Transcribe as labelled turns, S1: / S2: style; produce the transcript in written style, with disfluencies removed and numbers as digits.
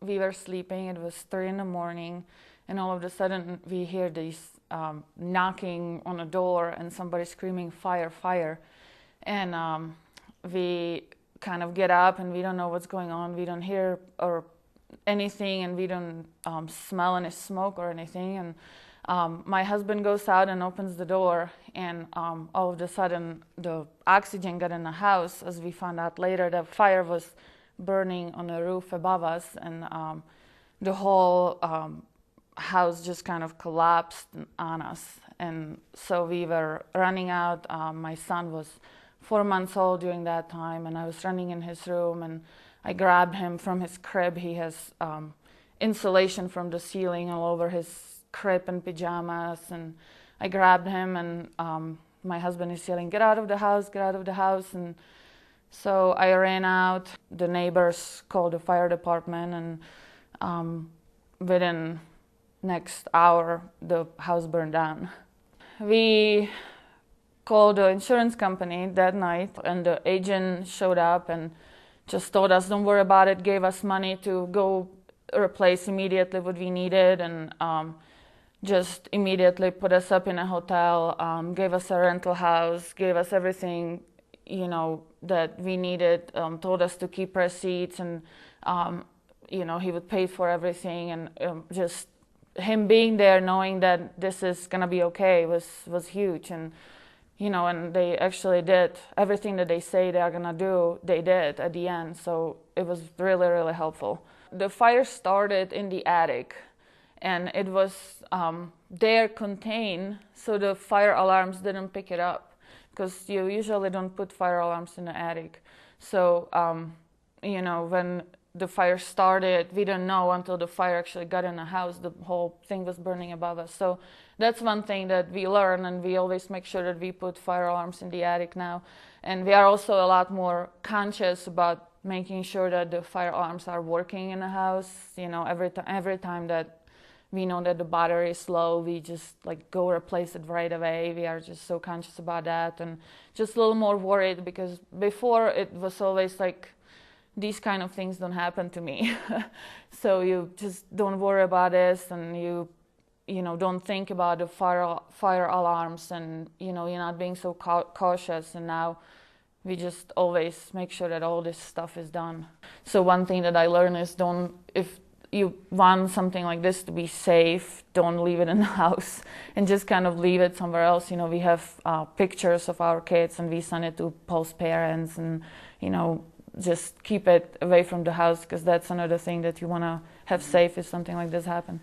S1: we were sleeping. It was 3 in the morning, and all of a sudden we hear this knocking on a door and somebody screaming, "Fire, fire!" And we kind of get up and we don't know what's going on. We don't hear or anything, and we don't smell any smoke or anything. And my husband goes out and opens the door, and all of a sudden the oxygen got in the house. As we found out later, the fire was burning on the roof above us, and the whole house just kind of collapsed on us. And so we were running out. My son was 4 months old during that time, and I was running in his room, and I grabbed him from his crib. He has insulation from the ceiling all over his crib and pajamas, and I grabbed him, and my husband is yelling, "Get out of the house, get out of the house." And so I ran out. The neighbors called the fire department, and within next hour, the house burned down. We called the insurance company that night, and the agent showed up and just told us, "Don't worry about it," gave us money to go replace immediately what we needed, and just immediately put us up in a hotel, gave us a rental house, gave us everything, you know, that we needed, told us to keep receipts, and you know, he would pay for everything. And just him being there, knowing that this is gonna be okay, was huge. And you know, and they actually did everything that they say they are gonna do, they did at the end. So it was really, really helpful. The fire started in the attic, and it was there contained, so the fire alarms didn't pick it up, because you usually don't put fire alarms in the attic. So you know, when the fire started, we didn't know until the fire actually got in the house. The whole thing was burning above us. So that's one thing that we learn, and we always make sure that we put fire alarms in the attic now. And we are also a lot more conscious about making sure that the fire alarms are working in the house. You know, every time that we know that the battery is low, we just like go replace it right away. We are just so conscious about that, and just a little more worried, because before it was always like, these kind of things don't happen to me. So you just don't worry about this, and you know, don't think about the fire alarms, and you know, you're not being so cautious. And now we just always make sure that all this stuff is done. So one thing that I learned is, if you want something like this to be safe, don't leave it in the house, and just kind of leave it somewhere else. You know, we have pictures of our kids, and we send it to post parents, and you know, just keep it away from the house, because that's another thing that you want to have safe if something like this happens.